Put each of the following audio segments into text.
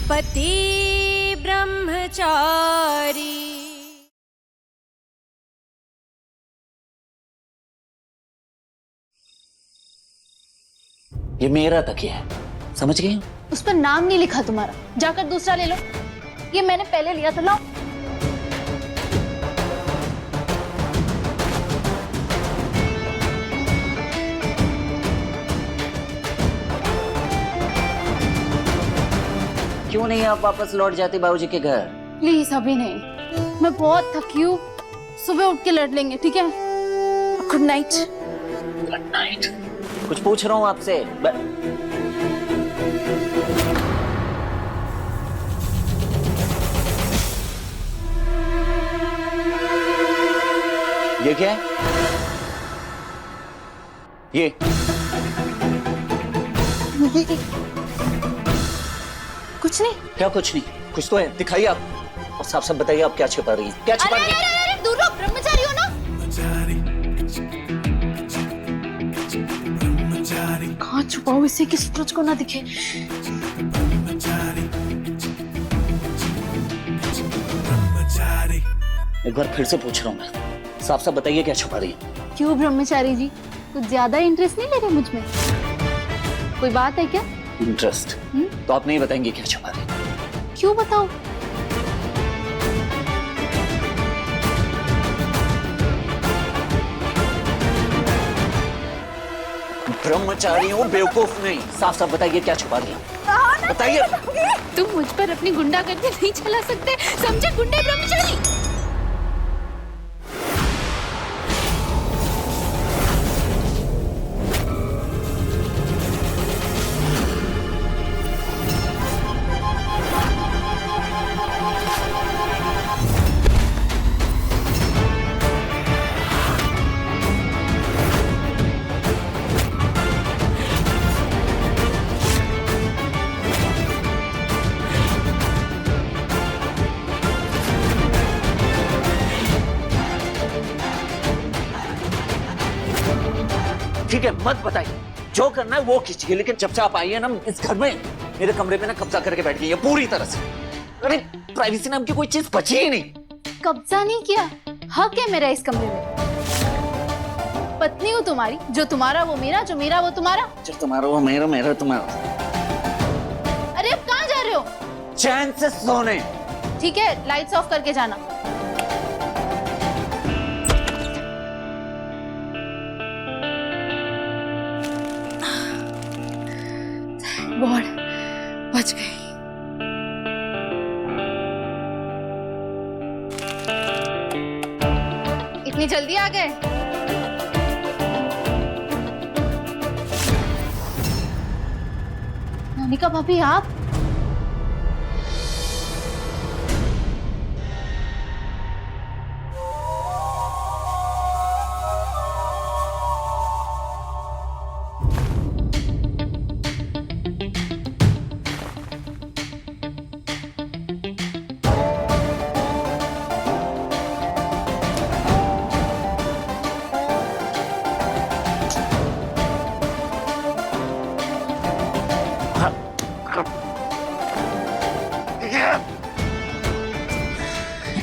पति ब्रह्मचारी। ये मेरा तकिया है, समझ गई? उस पर नाम नहीं लिखा तुम्हारा, जाकर दूसरा ले लो। ये मैंने पहले लिया था, लाओ। क्यों नहीं आप वापस लौट जाती बाबूजी के घर? प्लीज अभी नहीं, मैं बहुत थकी हूँ। सुबह उठ के लड़ लेंगे, ठीक है? Good night. Good night. कुछ पूछ रहा हूँ आपसे। ये क्या है? ये कुछ नहीं। क्या कुछ नहीं? कुछ तो है, दिखाइए आप। और साफ साफ बताइए आप क्या छिपा रही हैं? क्या छिपा रही हैं? अरे दूर रहो, ब्रह्मचारी हो ना? कहाँ छुपाओ इसे कि सूरज को ना दिखे। एक बार फिर से पूछ रहा हूँ मैं, साफ साफ बताइए क्या छुपा रही है? क्यों ब्रह्मचारी जी, कुछ ज्यादा इंटरेस्ट नहीं ले रहे मुझ में? कोई बात है क्या? इंटरेस्ट? तो आप नहीं बताएंगे क्या छुपा रही है? क्यों बताओ? ब्रह्मचारी हूँ, बेवकूफ नहीं। साफ साफ बताइए क्या छुपा रही है? बताइए। तुम मुझ पर अपनी गुंडागर्दी नहीं चला सकते, समझे गुंडे ब्रह्मचारी? ठीक है, मत बताइए। जो करना है वो कीजिए, लेकिन जब से आप आई है ना इस घर में, मेरे कमरे में ना कब्जा करके बैठ गई है पूरी तरह से। अरे प्राइवेसी नाम की कोई चीज बची ही नहीं। कब्जा नहीं किया, हक है मेरा इस कमरे में। पत्नी हूँ तुम्हारी, जो तुम्हारा वो मेरा, जो मेरा वो तुम्हारा। जो तुम्हारा वो मेरा, मेरा तुम्हारा। अरे अब कहाँ जा रहे हो? चैन से सोने। ठीक है, लाइट्स ऑफ करके जाना। गॉड, बच गई। इतनी जल्दी आ गए? मोनिका भाभी, आप?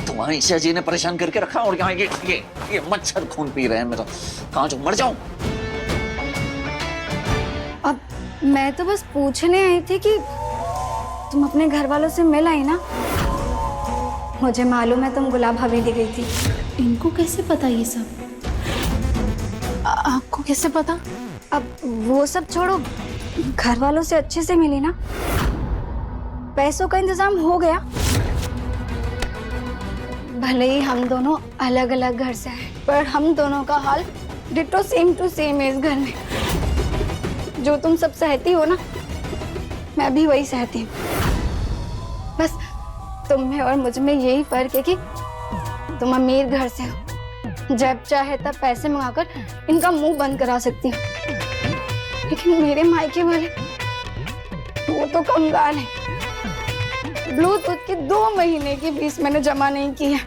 तुम्हारी ईशा जी ने परेशान करके रखा, और यहाँ ये मच्छर खून पी रहे हैं मेरा। कहाँ जाऊँ, मर जाऊं? अब मैं तो बस पूछने आई थी कि तुम अपने घर वालों से मिल आई ना। मुझे मालूम है तुम गुलाब भाभी दी गई थी। इनको कैसे पता ये सब? आपको कैसे पता? अब वो सब छोड़ो, घर वालों से अच्छे से मिली ना? पैसों का इंतजाम हो गया? भले ही हम दोनों अलग अलग घर से आए, पर हम दोनों का हाल डिटो सेम टू सेम है इस घर में। जो तुम सब सहती हो ना, मैं भी वही सहती हूँ। बस तुम में और मुझ में यही फर्क है कि तुम अमीर घर से हो, जब चाहे तब पैसे मंगाकर इनका मुंह बंद करा सकती हो। लेकिन मेरे मायके वाले वो तो कंगाल है। ब्लूटूथ की 2 महीने की फीस मैंने जमा नहीं की है।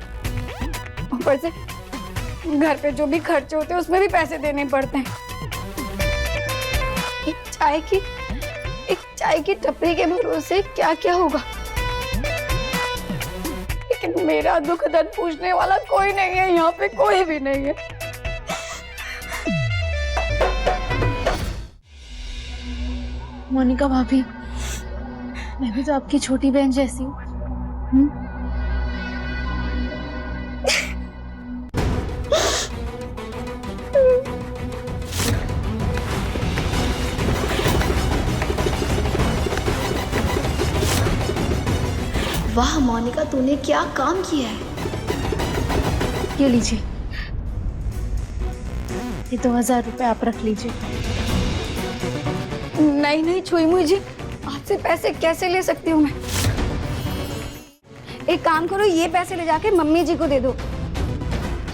ऊपर से घर पे जो भी खर्चे होते हैं उसमें भी पैसे देने पड़ते हैं। एक चाय की टपरी के भरोसे क्या क्या होगा। लेकिन मेरा दुख दर्द पूछने वाला कोई नहीं है यहाँ पे, कोई भी नहीं है। मोनिका भाभी, मैं भी तो आपकी छोटी बहन जैसी हूँ। वाह मोनिका, तूने क्या काम किया है। ये लीजिए, ये 2000 रुपए आप रख लीजिए। नहीं नहीं छुई मुई जी, आपसे पैसे कैसे ले सकती हूँ मैं। एक काम करो, ये पैसे ले जाके मम्मी जी को दे दो।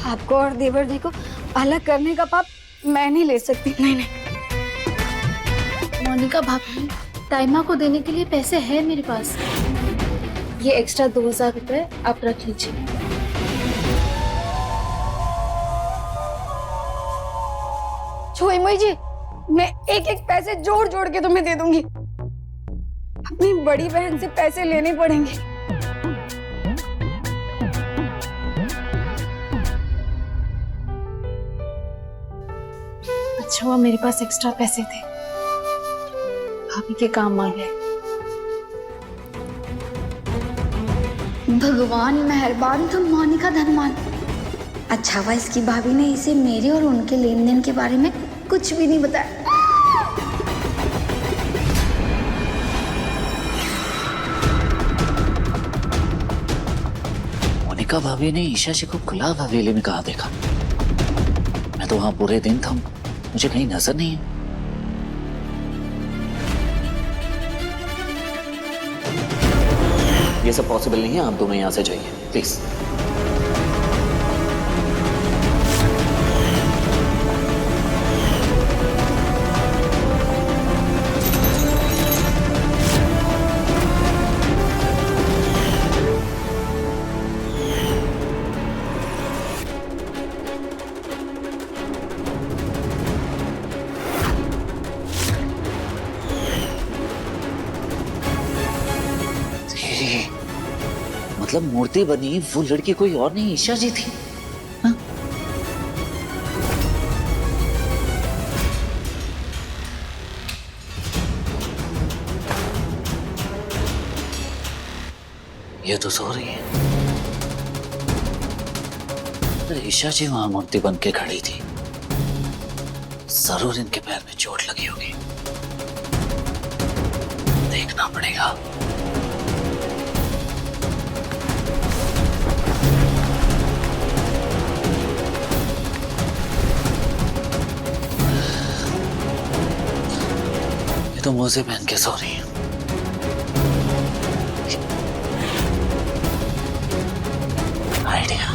आपको और देवर जी को अलग करने का पाप मैं नहीं ले सकती। नहीं नहीं मोनिका भाभी, टाइमा को देने के लिए पैसे है मेरे पास। ये एक्स्ट्रा 2000 रुपए आप रख लीजिए। छुई मुई जी, मैं एक एक पैसे जोड़ जोड़ के तुम्हें दे दूंगी। अपनी बड़ी बहन से पैसे लेने पड़ेंगे। अच्छा हुआ मेरे पास एक्स्ट्रा पैसे थे, भाभी के काम आ गए। भगवान मेहरबान तो मोनिका धनवान। अच्छा हुआ इसकी भाभी ने इसे मेरे और उनके लेन देन के बारे में कुछ भी नहीं बताया। मोनिका भाभी ने ईशा जी को खुला हवेली में कहा देखा? मैं तो वहां पूरे दिन था, मुझे कहीं नजर नहीं है। ये सब पॉसिबल नहीं है, आप दोनों यहां से जाइए प्लीज। मतलब मूर्ति बनी वो लड़की कोई और नहीं, ईशा जी थी। हाँ? ये तो सो रही है। अरे ईशा जी वहां मूर्ति बन के खड़ी थी, जरूर इनके पैर में चोट लगी होगी। देखना पड़ेगा। तो मोजे पहन के सो रही है। आइडिया।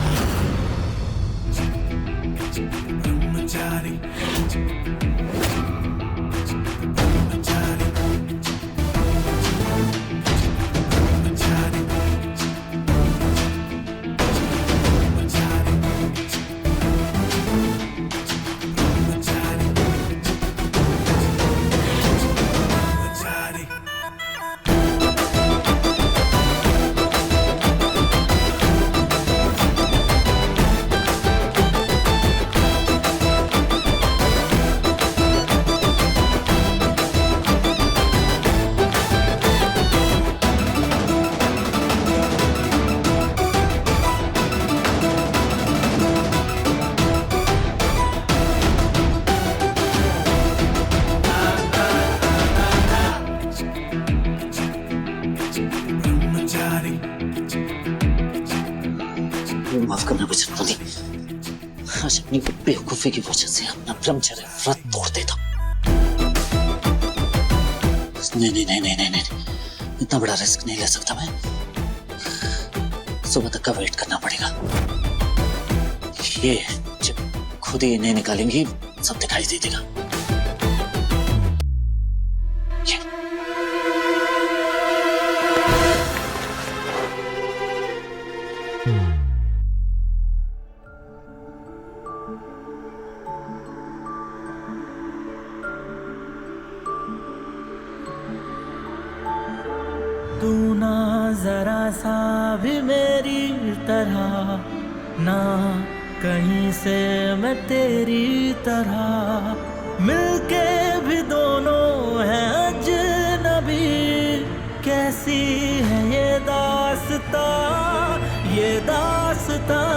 माफ करना बजरंगबली, आज अपनी बेवकूफी की वजह से अपना ब्रह्मचर्य व्रत तोड़ देता। नहीं नहीं नहीं नहीं नहीं नहीं, इतना बड़ा रिस्क नहीं ले सकता मैं। सुबह तक का वेट करना पड़ेगा। ये जब खुद ही इन्हें निकालेंगी सब दिखाई दे देगा। तू ना जरा सा भी मेरी तरह, ना कहीं से मैं तेरी तरह, मिलके भी दोनों हैं अजनबी। कैसी है ये दास्तां, ये दास्तां।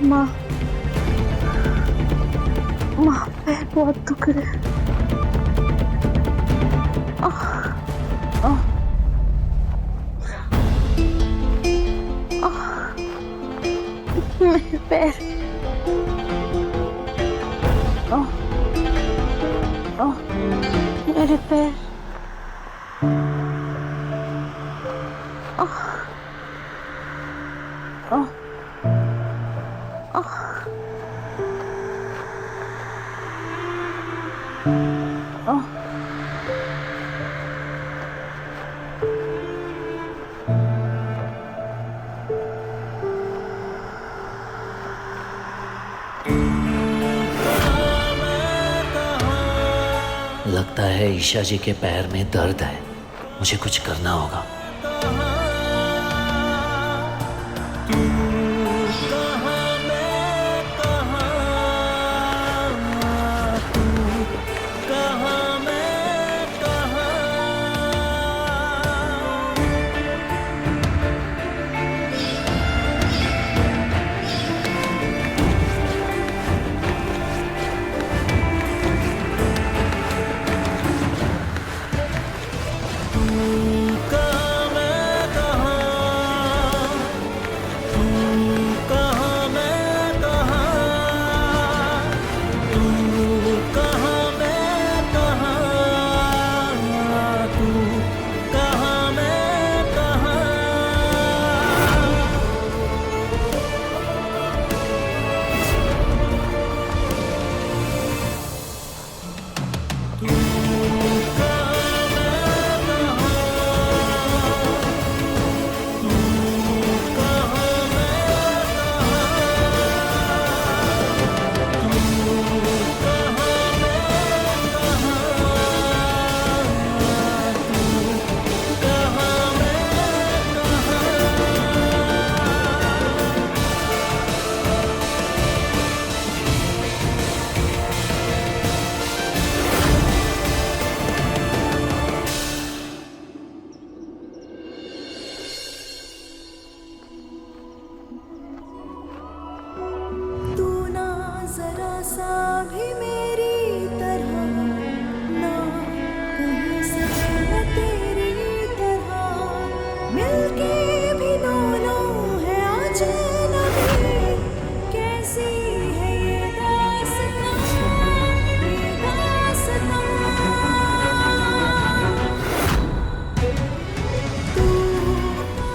माँ, माँ पैर बहुत दुख रहे। मेरे पैर, मेरे पैर। लगता है ईशा जी के पैर में दर्द है, मुझे कुछ करना होगा।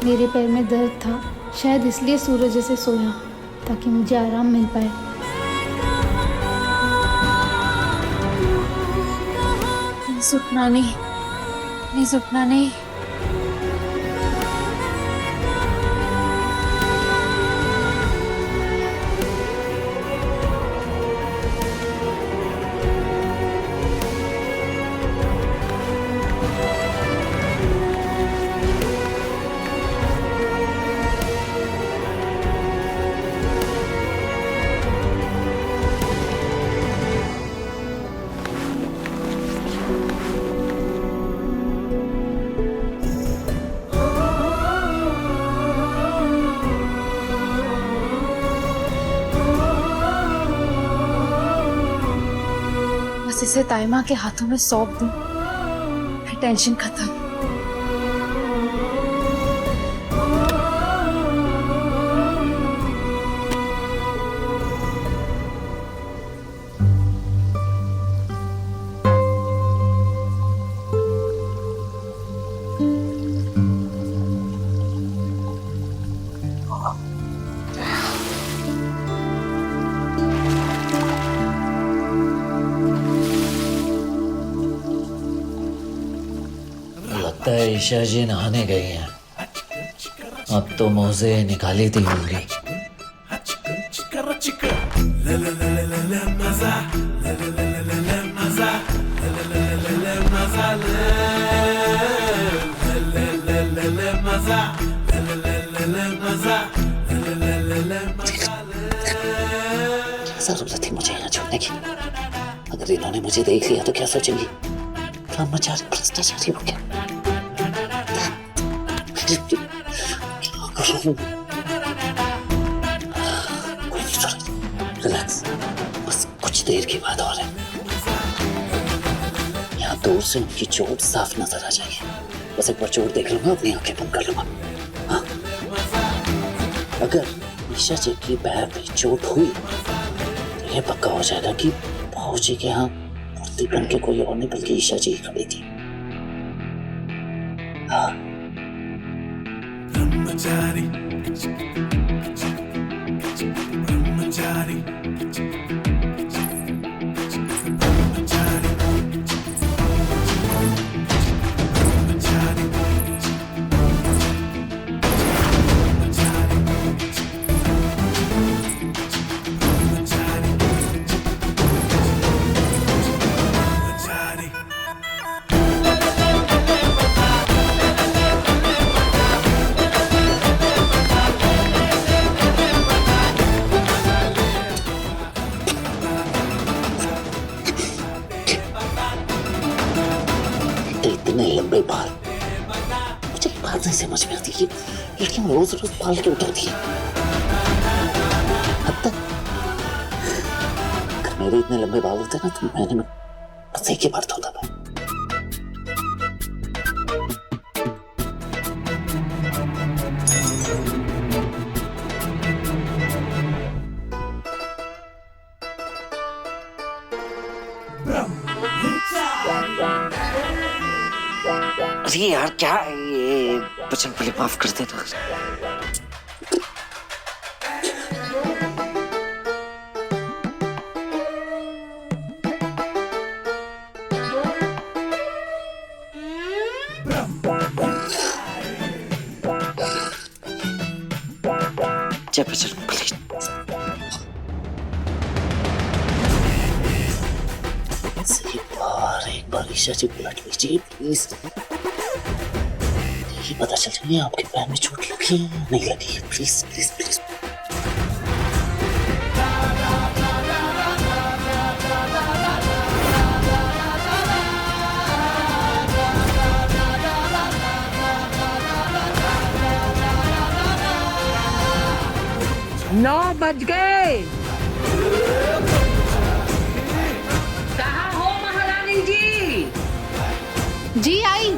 मेरे पैर में दर्द था, शायद इसलिए सूरज से सोया ताकि मुझे आराम मिल पाए। प्लीज उठना नहीं, प्लीज उठना नहीं। बस इसे ताइमा के हाथों में सौंप दूं, फिर टेंशन खत्म। लगता है ईशा जी नहाने गई हैं। अब तो मौजे निकाली थी होंगी। क्या जरूरत थी मुझे यहाँ छोड़ने की? अगर इन्होंने मुझे देख लिया तो क्या सोचेंगी? ब्रह्मचारी भ्रष्टाचारी हो क्या? रिलैक्स, बस कुछ देर की बात और है। यहाँ दूर से उनकी चोट साफ नजर आ जाएगी। बस एक बार चोट देख लूंगा, अपनी आंखें बंद कर लूंगा। हाँ, अगर ईशा जी की पैर में चोट हुई तो ये पक्का हो जाएगा कि भाऊ जी के यहाँ मूर्ति बन के कोई और नहीं बल्कि ईशा जी खड़ी थी। हाँ, ब्रह्मचारी ब्रह्मचारी इतने लंबे बाल, मुझे एक बात नहीं समझ में आती कि लड़कियां रोज रोज बाल क्यों उठाती हैं? अब तक अगर मेरे इतने लंबे बाल होते ना तो मैंने बस एक ही बार धोता था। अरे यार क्या ये बचन पहले माफ कर देना। जय बचन प्लीज। एक बार ईशा जी बुला लीजिए प्लीज। ये पता चल जाए आपके पैर में चोट लगी है या नहीं लगी है। Please please please. नौ बज गए। कहाँ हो महारानी जी? जी आई।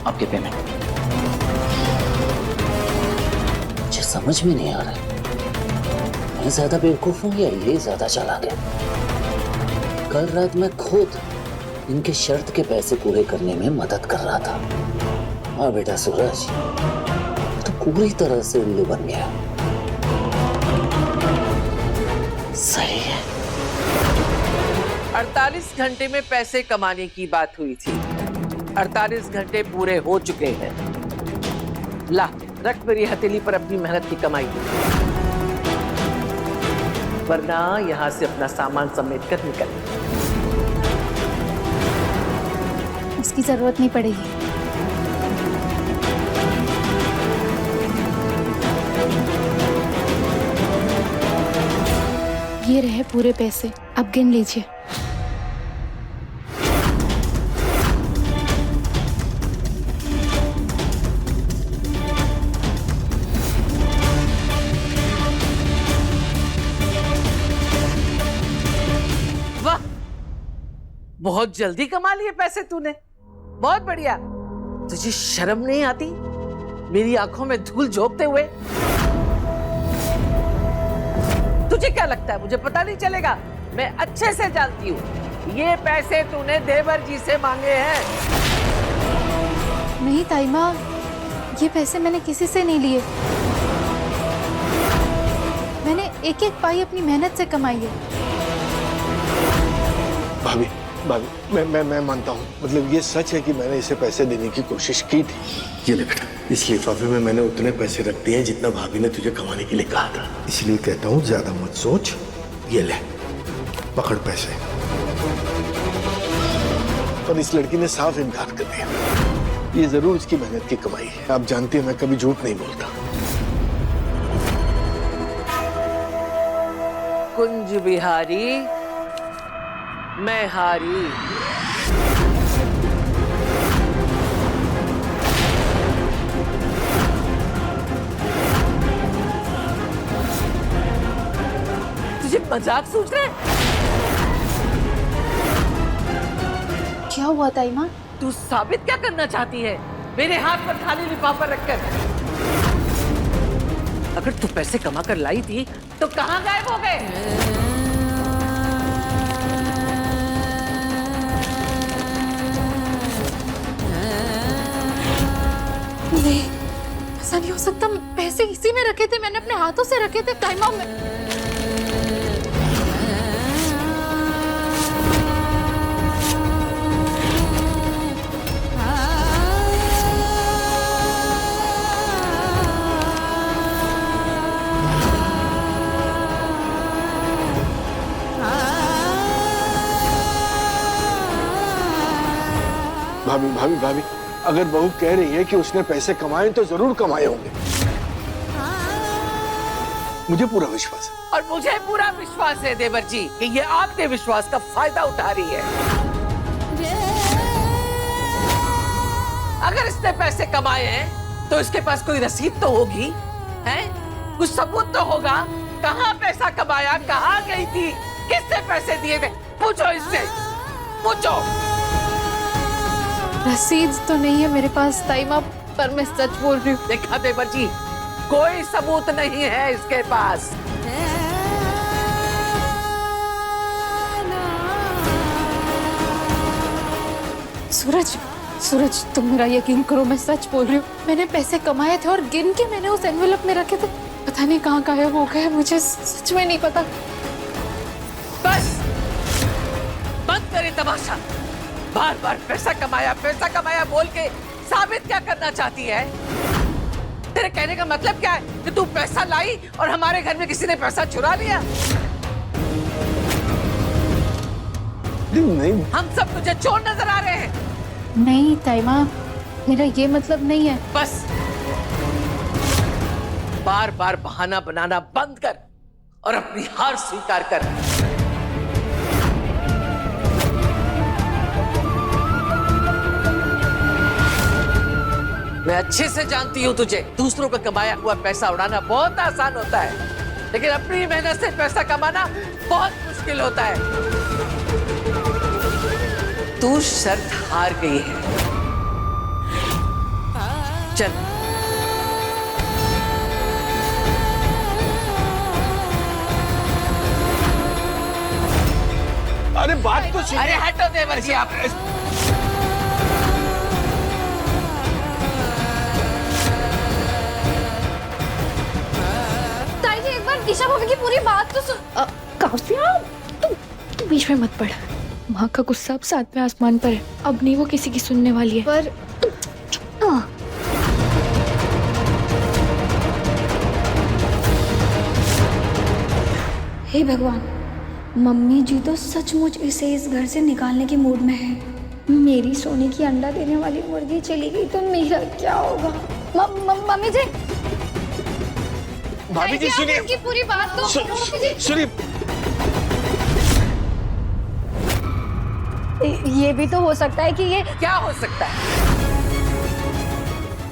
आपके पेमेंट। मुझे समझ में नहीं आ रहा मैं ज्यादा बेवकूफ हूं या ये ज्यादा चालाक है। कल रात मैं खुद इनके शर्त के पैसे पूरे करने में मदद कर रहा था। हाँ बेटा सूरज तो पूरी तरह से उल्लू बन गया। सही है। 48 घंटे में पैसे कमाने की बात हुई थी। 48 घंटे पूरे हो चुके हैं। ला रख मेरी हथेली पर अपनी मेहनत की कमाई, वरना यहां से अपना सामान समेट कर निकल। उसकी जरूरत नहीं पड़ेगी। ये रहे पूरे पैसे, अब गिन लीजिए। बहुत जल्दी कमा लिए पैसे तूने, बहुत बढ़िया। तुझे शर्म नहीं आती मेरी आंखों में धूल झोंकते हुए? तुझे क्या लगता है मुझे पता नहीं चलेगा? मैं अच्छे से जानती हूँ ये पैसे तूने देवर जी से मांगे हैं। नहीं ताई माँ, ये पैसे मैंने किसी से नहीं लिए। मैंने एक एक पाई अपनी मेहनत से कमाई है। भाभी भाभी मैं मानता हूँ, मतलब ये सच है कि मैंने इसे पैसे देने की कोशिश की थी। ये ले बेटा, इस लिफाफे में मैंने उतने पैसे रख दिए हैं जितना भाभी ने तुझे कमाने के लिए कहा था। इसलिए कहता हूँ ज्यादा मत सोच। ये ले, पकड़ पैसे। पर इस लड़की ने साफ इनकार कर दिया। ये जरूर इसकी मेहनत की कमाई है। आप जानते हैं मैं कभी झूठ नहीं बोलता। कुंज बिहारी मैं हारी। तुझे मजाक सूझ रहा है? क्या हुआ ताई माँ? तू साबित क्या करना चाहती है मेरे हाथ पर खाली लिफाफा रखकर? अगर तू पैसे कमा कर लाई थी तो कहां गायब हो गए? नहीं, ऐसा नहीं हो सकता। पैसे इसी में रखे थे, मैंने अपने हाथों से रखे थे ताई माँ। भाभी भाभी भाभी, अगर बहू कह रही है कि उसने पैसे कमाए तो जरूर कमाए होंगे। मुझे पूरा विश्वास है। और मुझे पूरा विश्वास है देवर जी कि ये आपके विश्वास का फायदा उठा रही है। अगर इसने पैसे कमाए हैं तो इसके पास कोई रसीद तो होगी, हैं? कुछ सबूत तो होगा। कहाँ पैसा कमाया, कहाँ गई थी, किसने पैसे दिए थे? पूछो इससे, पूछो। रसीद तो नहीं है मेरे पास ताई माँ, पर मैं सच बोल रही हूँ। देखा देवर जी, कोई सबूत नहीं है इसके पास। सूरज, सूरज तुम मेरा यकीन करो, मैं सच बोल रही हूँ। मैंने पैसे कमाए थे और गिन के मैंने उस एनवेलप में रखे थे। पता नहीं कहाँ गायब हो गए, मुझे सच में नहीं पता। बस बंद करे तमाशा। बार बार पैसा कमाया बोल के साबित क्या करना चाहती है? तेरे कहने का मतलब क्या है कि तू पैसा लाई और हमारे घर में किसी ने पैसा चुरा लिया? नहीं, हम सब तुझे चोर नजर आ रहे हैं। नहीं ताई माँ, मेरा ये मतलब नहीं है। बस बार बार बहाना बनाना बंद कर और अपनी हार स्वीकार कर। मैं अच्छे से जानती हूँ तुझे, दूसरों का कमाया हुआ पैसा उड़ाना बहुत आसान होता है, लेकिन अपनी मेहनत से पैसा कमाना बहुत मुश्किल होता है। तू शर्त हार गई है। चल। अरे बात तो सुनिए। अरे हटो देवर जी आप। ईशा भाभी की पूरी बात तो सुन। काव्या, तू बीच में मत पड़। माँ का गुस्सा अब 7वें आसमान पर है। अब नहीं वो किसी की सुनने वाली है। पर हे भगवान, मम्मी जी तो सचमुच इसे इस घर से निकालने के मूड में है। मेरी सोने की अंडा देने वाली मुर्गी चली गई तो मेरा क्या होगा? मम्मी जी, भाभी जी सुनिए। उनकी पूरी बात तो सुनिए। ये भी तो हो सकता है कि ये क्या हो सकता है?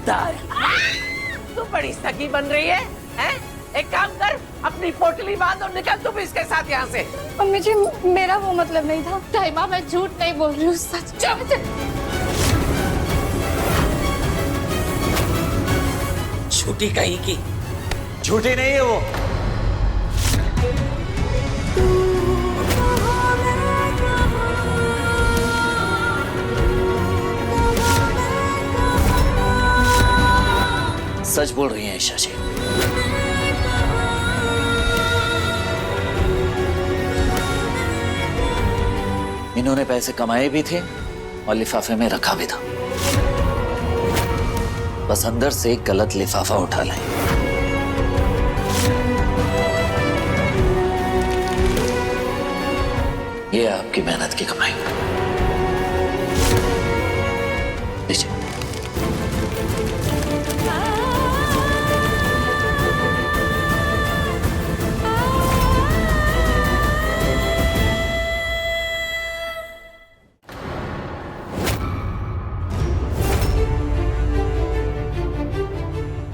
दाल तू बड़ी सगी बन रही है, हैं? एक काम कर, अपनी पोटली बांध और निकल तू भी इसके साथ यहाँ से। मम्मी जी मेरा वो मतलब नहीं था। ताइमा मैं झूठ नहीं बोल रही हूँ, सच। झूठी कहीं की। झूठी नहीं है वो। सच बोल रही हैं ईशा जी। इन्होंने पैसे कमाए भी थे और लिफाफे में रखा भी था, बस अंदर से एक गलत लिफाफा उठा लाए। ये आपकी मेहनत की कमाई। लीजिए।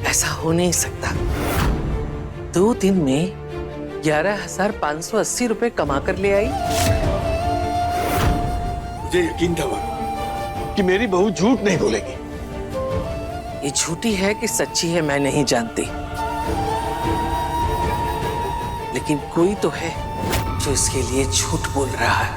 ऐसा हो नहीं सकता। 2 दिन में 11,580 रुपए कमा कर ले आई। मुझे यकीन था कि मेरी बहू झूठ नहीं बोलेगी। ये झूठी है कि सच्ची है मैं नहीं जानती, लेकिन कोई तो है जो इसके लिए झूठ बोल रहा है।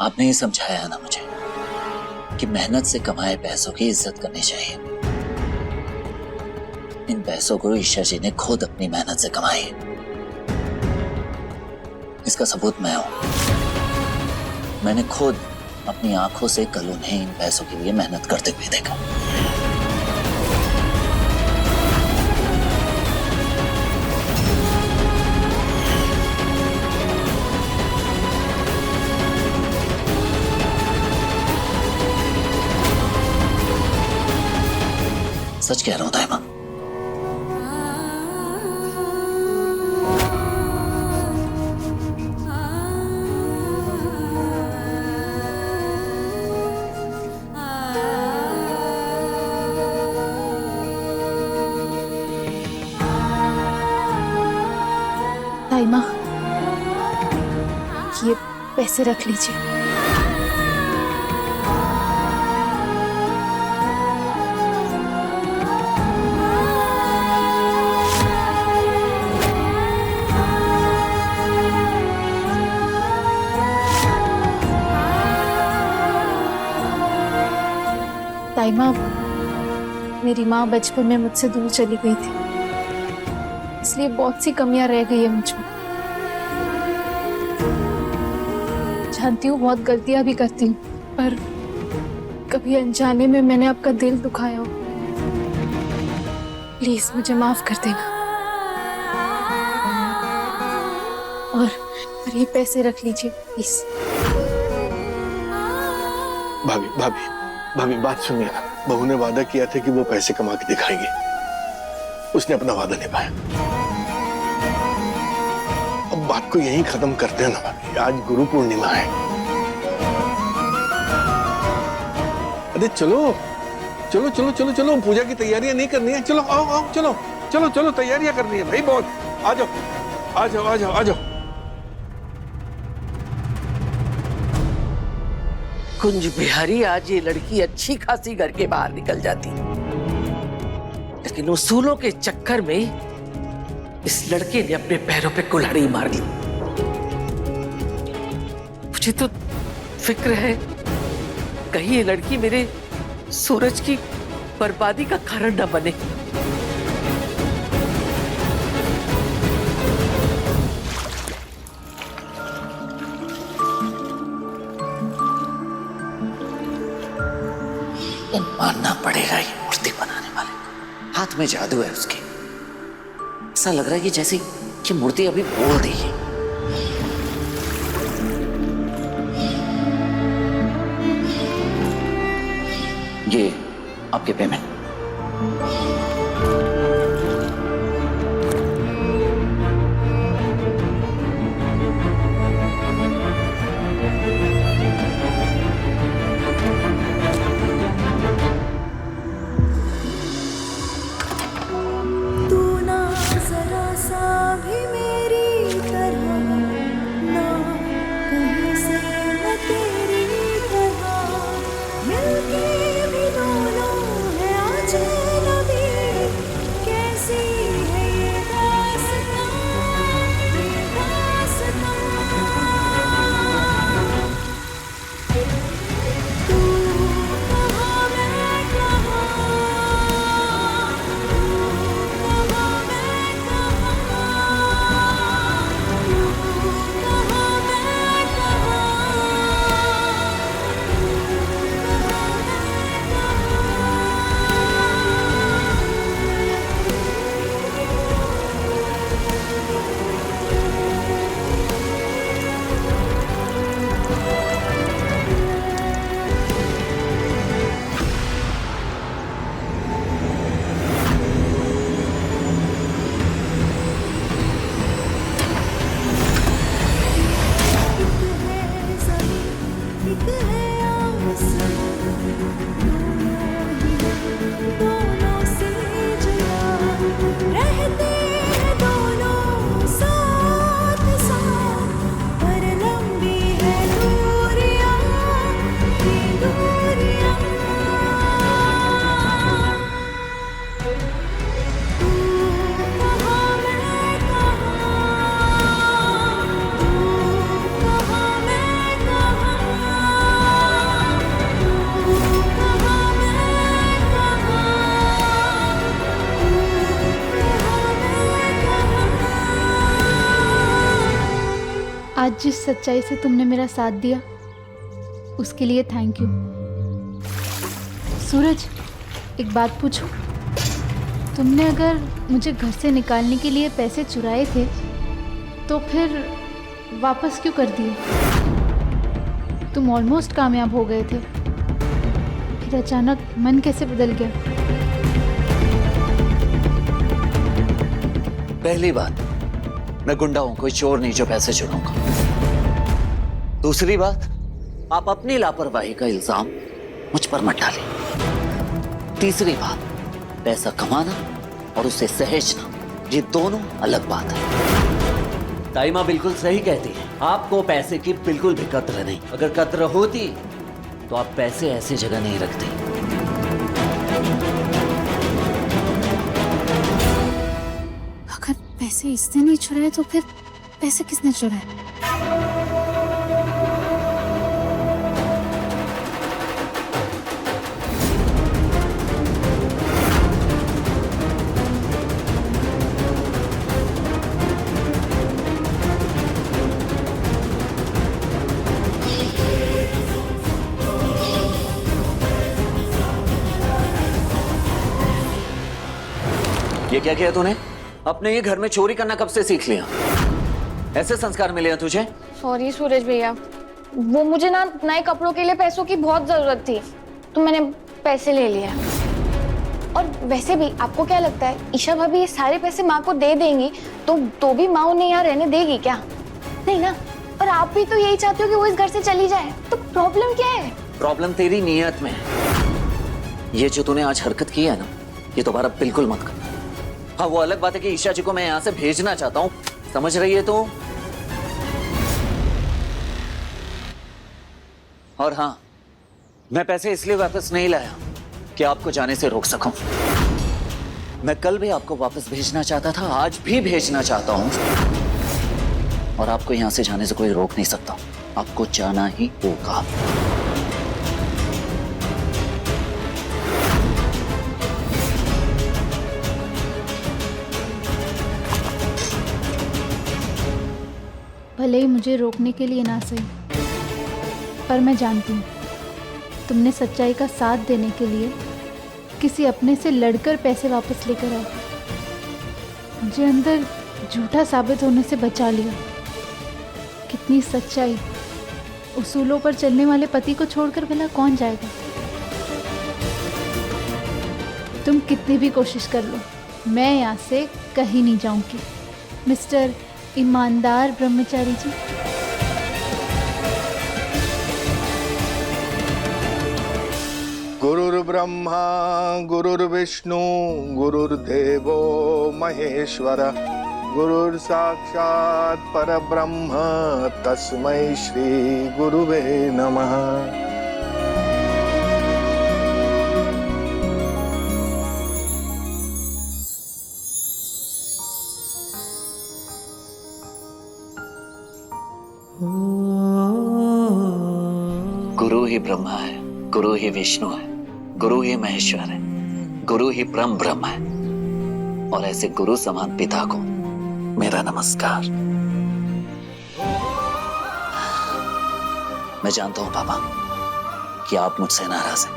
आपने ही समझाया ना मुझे कि मेहनत से कमाए पैसों की इज्जत करनी चाहिए। इन पैसों को ईशा जी ने खुद अपनी मेहनत से कमाई है। इसका सबूत मैं हूं। मैंने खुद अपनी आंखों से कल उन्हें इन पैसों के लिए मेहनत करते हुए देखा। सच कह रहा हूं ताइमा। ताइमा ये पैसे रख लीजिए। ताइमा मेरी माँ बचपन में मुझसे दूर चली गई थी, इसलिए बहुत सी कमियां रह गई है मुझ में। जानती हूँ बहुत गलतियां भी करती हूँ, पर कभी अनजाने में मैंने आपका दिल दुखाया हो। प्लीज मुझे माफ कर देना। और ये पैसे रख लीजिए प्लीज। भाभी भाभी भाभी बात सुनिए ना। बहू ने वादा किया था कि वो पैसे कमा के दिखाएगी। उसने अपना वादा निभाया। अब बात को यहीं खत्म करते हैं ना भाभी। आज गुरु पूर्णिमा है। अरे चलो चलो चलो चलो चलो, पूजा की तैयारियां नहीं करनी है? चलो आओ आओ, चलो चलो चलो, तैयारियां करनी है भाई बहुत। आ जाओ आ जाओ आ जाओ आ जाओ। कुंज बिहारी, आज ये लड़की अच्छी खासी घर के बाहर निकल जाती, लेकिन उसूलों के चक्कर में इस लड़के ने अपने पैरों पे कुल्हाड़ी मार ली। मुझे तो फिक्र है कहीं ये लड़की मेरे सूरज की बर्बादी का कारण न बने। मानना पड़ेगा ये मूर्ति बनाने वाले को। हाथ में जादू है उसके। ऐसा लग रहा है कि जैसे कि मूर्ति अभी बोल दी है। ये आपके पेमेंट। तू ना जरा सा भी मेरी तरह, ना कहीं से मैं तेरी तरह, मिलके भी दोनों है आज नबी, कैसी है ये दास्तां, ये दास्तां। तू कहाँ मैं कहाँ, एक है आसमां, दोनों से जुड़ा, रहते हैं दोनों साथ साथ, पर लंबी है दूरियां, ये दूरियां। तू कहाँ मैं कहाँ, तू कहाँ मैं कहाँ, आज जिस सच्चाई से तुमने मेरा साथ दिया उसके लिए थैंक यू। सूरज, एक बात पूछूं? तुमने अगर मुझे घर से निकालने के लिए पैसे चुराए थे तो फिर वापस क्यों कर दिए? तुम ऑलमोस्ट कामयाब हो गए थे, फिर अचानक मन कैसे बदल गया? पहली बात, मैं गुंडा हूं, कोई चोर नहीं जो पैसे चुराऊंगा। दूसरी बात, आप अपनी लापरवाही का इल्जाम मुझ पर मत डालें। तीसरी बात, पैसा कमाना और उसे सहेजना ये दोनों अलग बात है। ताइमा बिल्कुल सही कहती है, आपको पैसे की बिल्कुल भी कद्र नहीं। अगर कद्र होती तो आप पैसे ऐसी जगह नहीं रखते। अगर पैसे इसने नहीं चुराए तो फिर पैसे किसने चुराए? ये क्या किया तूने? अपने ये घर में चोरी करना कब से सीख लिया? ऐसे संस्कार मिले हैं तुझे? सॉरी सूरज भैया, वो मुझे ना नए कपड़ों के लिए पैसों की बहुत जरूरत थी तो मैंने पैसे ले लिया। और वैसे भी आपको क्या लगता है, ईशा भाभी ये सारे पैसे माँ को दे देंगी तो भी माँ उन्हें यहाँ रहने देगी क्या? नहीं ना। और आप भी तो यही चाहते हो कि वो इस घर से चली जाए, तो प्रॉब्लम क्या है? प्रॉब्लम तेरी नीयत में है। ये जो तूने आज हरकत की है ना, ये दोबारा बिल्कुल मत कर। हाँ, वो अलग बात है कि ईशा जी को मैं यहाँ से भेजना चाहता हूँ, समझ रही है तू? और हाँ, मैं पैसे इसलिए वापस नहीं लाया कि आपको जाने से रोक सकूं। मैं कल भी आपको वापस भेजना चाहता था, आज भी भेजना चाहता हूं, और आपको यहां से जाने से कोई रोक नहीं सकता। आपको जाना ही होगा। भले ही मुझे रोकने के लिए ना सही, पर मैं जानती हूँ तुमने सच्चाई का साथ देने के लिए किसी अपने से लड़कर पैसे वापस लेकर आए। मुझे अंदर झूठा साबित होने से बचा लिया। कितनी सच्चाई। उसूलों पर चलने वाले पति को छोड़कर भला कौन जाएगा। तुम कितनी भी कोशिश कर लो, मैं यहाँ से कहीं नहीं जाऊंगी। मिस्टर ईमानदार ब्रह्मचारी जी। गुरुर्ब्रह्मा गुरुर्विष्णु गुरुर्देवो महेश्वर गुरुर्साक्षात् परब्रह्म तस्मै श्री गुरुवे नमः। गुरु ही ब्रह्मा है, गुरु ही विष्णु है, गुरु ही महेश्वर है, गुरु ही परम ब्रह्म है। और ऐसे गुरु समान पिता को मेरा नमस्कार। मैं जानता हूं पापा कि आप मुझसे नाराज हैं।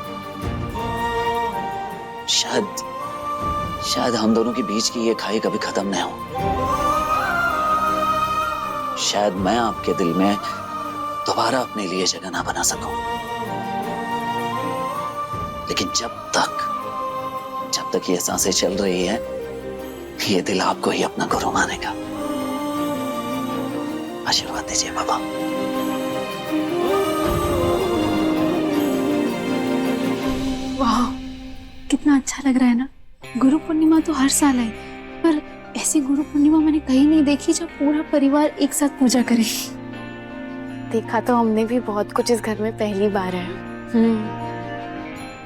शायद हम दोनों के बीच की ये खाई कभी खत्म नहीं हो। शायद मैं आपके दिल में दोबारा अपने लिए जगह ना बना सकूं। लेकिन जब तक ये सांसें चल रही है, ये दिल आपको ही अपना गुरु मानेगा। आशीर्वाद दीजिए बाबा। वाह, कितना अच्छा लग रहा है ना। गुरु पूर्णिमा तो हर साल है, पर ऐसी गुरु पूर्णिमा मैंने कहीं नहीं देखी जब पूरा परिवार एक साथ पूजा करे। देखा तो हमने भी बहुत कुछ इस घर में पहली बार है।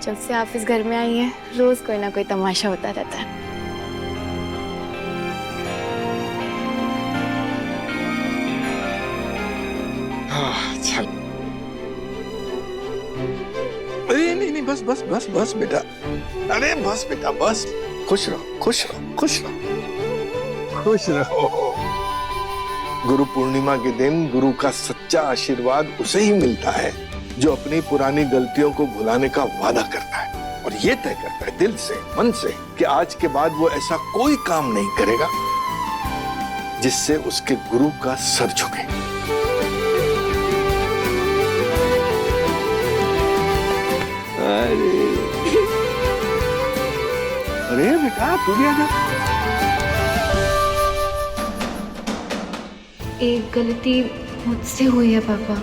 जब से आप इस घर में आई हैं, रोज कोई ना कोई तमाशा होता रहता है। चल। अरे नहीं बस बस बस बस बेटा। अरे बस बेटा बस। खुश रहो खुश रहो खुश रहो खुश रहो। गुरु पूर्णिमा के दिन गुरु का सच्चा आशीर्वाद उसे ही मिलता है जो अपनी पुरानी गलतियों को भुलाने का वादा करता है और ये तय करता है दिल से मन से कि आज के बाद वो ऐसा कोई काम नहीं करेगा जिससे उसके गुरु का सर झुके। अरे बेटा तू भी आजा। एक गलती मुझसे हुई है पापा।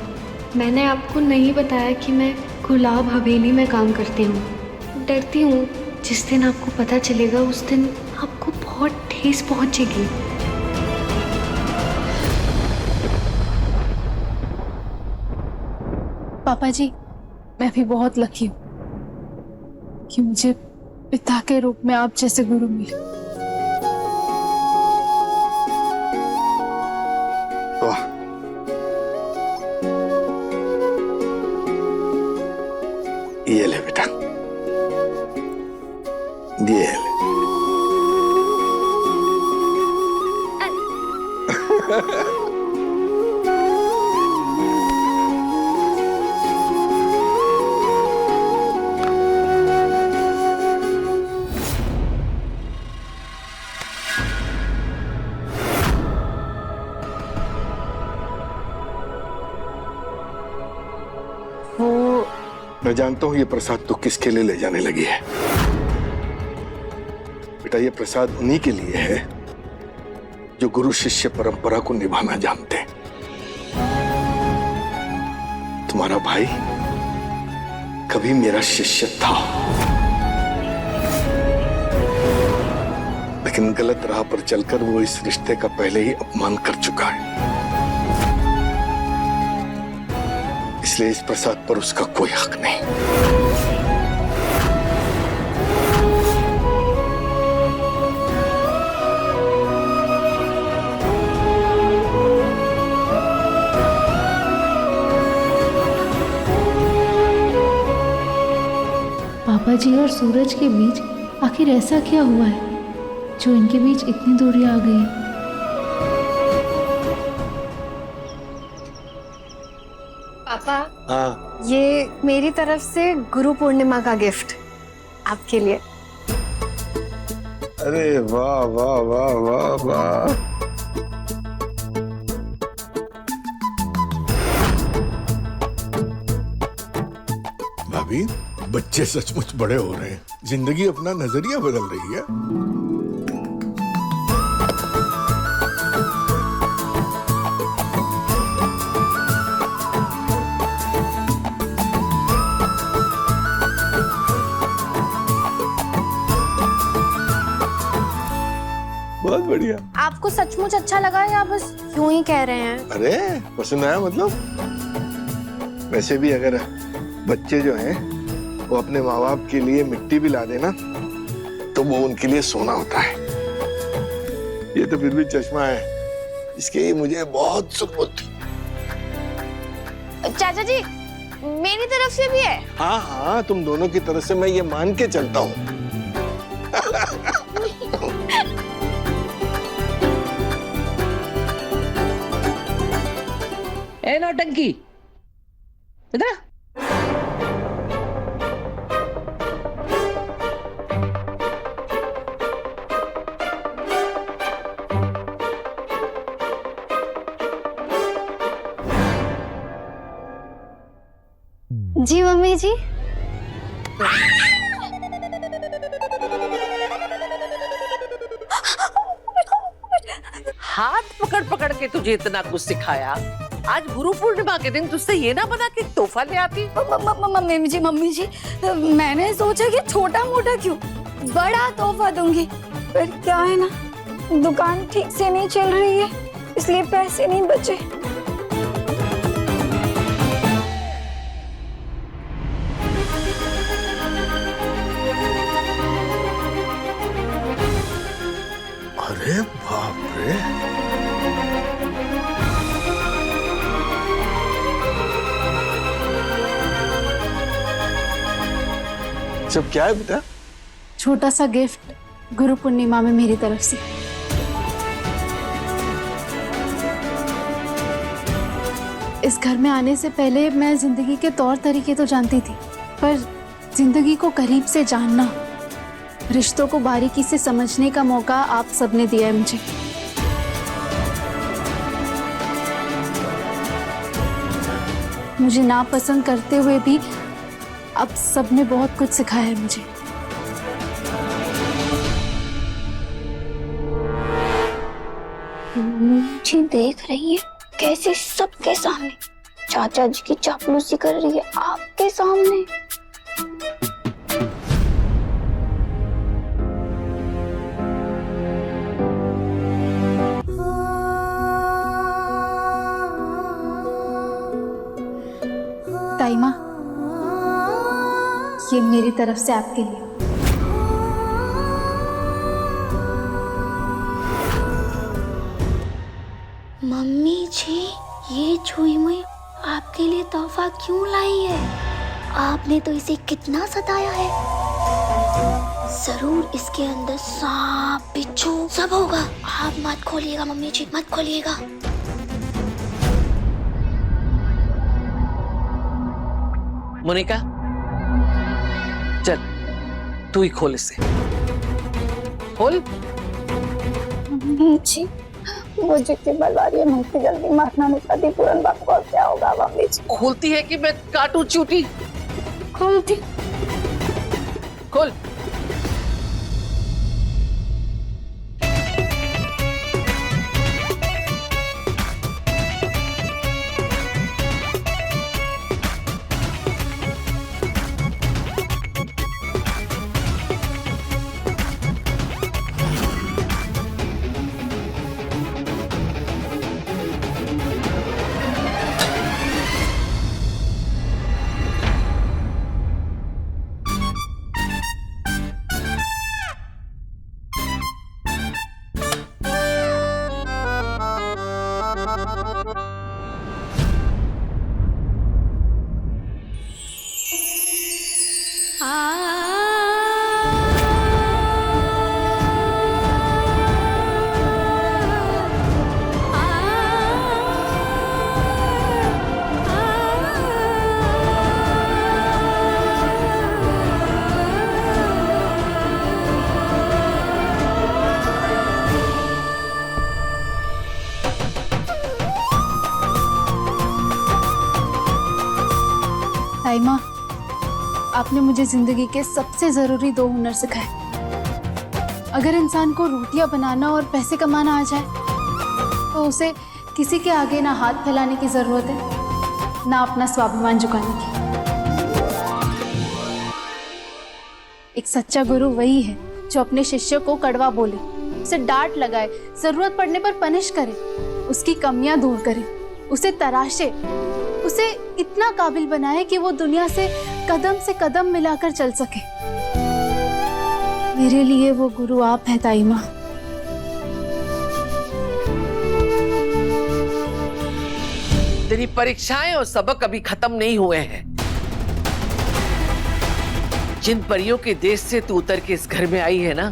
मैंने आपको नहीं बताया कि मैं गुलाब हवेली में काम करती हूँ। डरती हूँ जिस दिन आपको पता चलेगा उस दिन आपको बहुत ठेस पहुँचेगी। पापा जी, मैं भी बहुत लकी हूँ कि मुझे पिता के रूप में आप जैसे गुरु मिले। वाह, ये ले बेटा, ये ले। मैं जानता हूं ये प्रसाद तो किसके लिए ले जाने लगी है। बेटा ये प्रसाद उन्हीं के लिए है जो गुरु शिष्य परंपरा को निभाना जानते हैं। तुम्हारा भाई कभी मेरा शिष्य था, लेकिन गलत राह पर चलकर वो इस रिश्ते का पहले ही अपमान कर चुका है। इसलिए इस प्रसाद पर उसका कोई हक नहीं। पापा जी और सूरज के बीच आखिर ऐसा क्या हुआ है जो इनके बीच इतनी दूरी आ गई? पापा, हाँ, ये मेरी तरफ से गुरु पूर्णिमा का गिफ्ट आपके लिए। अरे वाह वाह वाह वाह वाह, भाभी, बच्चे सचमुच बड़े हो रहे हैं, जिंदगी अपना नजरिया बदल रही है। बहुत बढ़िया। आपको सचमुच अच्छा लगा या बस यूं ही कह रहे हैं? अरे पसंद आया मतलब? वैसे भी अगर बच्चे जो हैं वो अपने माँ बाप के लिए मिट्टी भी ला देना तो वो उनके लिए सोना होता है। ये तो फिर भी चश्मा है, इसके लिए मुझे बहुत सुख होती। चाचा जी, मेरी तरफ से भी है। हाँ हाँ, तुम दोनों की तरफ से मैं ये मान के चलता हूँ। ए नौटंकी, इधर आ। जी मम्मी जी। हाथ पकड़ पकड़ के तुझे इतना कुछ सिखाया, आज गुरु पूर्णिमा के दिन तुझसे ये ना बना कि तोहफा ले आती। मम्मी जी, मैंने सोचा कि छोटा मोटा क्यों, बड़ा तोहफा दूंगी। पर क्या है ना, दुकान ठीक से नहीं चल रही है, इसलिए पैसे नहीं बचे। अरे बाप रे, सब क्या है बेटा? छोटा सा गिफ्ट गुरु पूर्णिमा में मेरी तरफ से। इस घर में आने से पहले मैं जिंदगी के तौर तरीके तो जानती थी, पर जिंदगी को करीब से जानना, रिश्तों को बारीकी से समझने का मौका आप सबने दिया है मुझे। मुझे नापसंद करते हुए भी आप सबने बहुत कुछ सिखाया है मुझे। मुझे देख रही है कैसे सबके सामने चाचा जी की चापलूसी कर रही है आपके सामने। ताई माँ, ये मेरी तरफ से आपके लिए। मम्मी जी, ये छुई मुई आपके लिए तोहफा क्यों लाई है? आपने तो इसे कितना सताया है। जरूर इसके अंदर सांप बिच्छू सब होगा। आप मत खोलिएगा मम्मी जी, मत खोलिएगा। मोनिका, चल तू ही खोल इसे, खोल। मम्मी जी, मुझे क्यों बलवा रही है? मुझसे जल्दी मारना नहीं पड़ती, पूरन बाप को क्या होगा मम्मी जी? खोलती है कि मैं काटू चूटी? खोलती। खोल। आपने मुझे जिंदगी के सबसे जरूरी 2 हुनर सिखाए। अगर इंसान को रोटियां बनाना और पैसे कमाना आ जाए तो उसे किसी के आगे ना हाथ फैलाने की जरूरत है, ना अपना स्वाभिमान झुकाने की। एक सच्चा गुरु वही है जो अपने शिष्य को कड़वा बोले, उसे डांट लगाए, जरूरत पड़ने पर पनिश करे, उसकी कमियां दूर करे, उसे तराशे, उसे इतना काबिल बनाए कि वो दुनिया से कदम मिलाकर चल सके। मेरे लिए वो गुरु आप हैं ताई माँ। तेरी परीक्षाएं और सबक अभी खत्म नहीं हुए हैं। जिन परियों के देश से तू उतर के इस घर में आई है ना,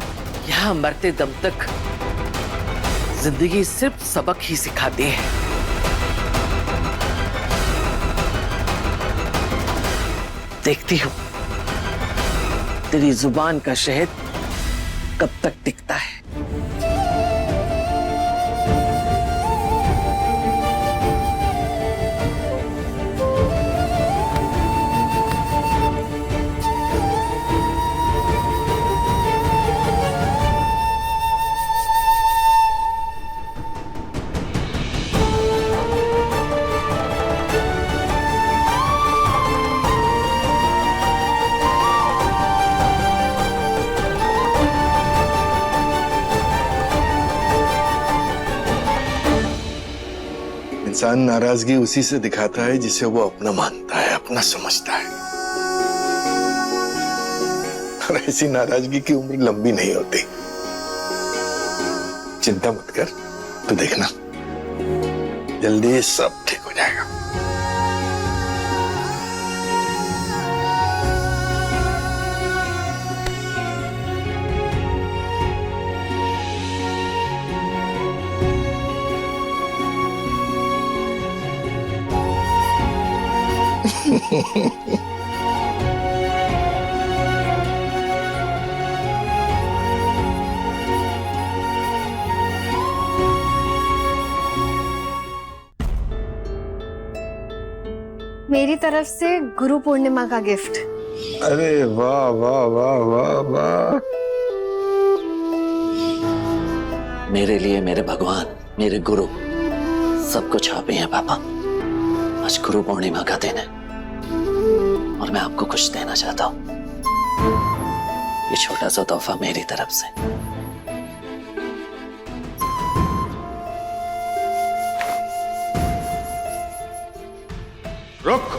यहाँ मरते दम तक जिंदगी सिर्फ सबक ही सिखाती है। देखती हूँ तेरी जुबान का शहद कब तक टिकता है। इंसान नाराजगी उसी से दिखाता है जिसे वो अपना मानता है, अपना समझता है। और ऐसी नाराजगी की उम्र लंबी नहीं होती। चिंता मत कर, तू देखना जल्दी सब ठीक हो जाएगा। मेरी तरफ से गुरु पूर्णिमा का गिफ्ट। अरे वाह वाह वाह वाह वाह। मेरे लिए मेरे भगवान, मेरे गुरु सब कुछ आप ही हैं पापा। आज गुरु पूर्णिमा का दिन है और मैं आपको कुछ देना चाहता हूँ। ये छोटा सा तोहफा मेरी तरफ से। रुक।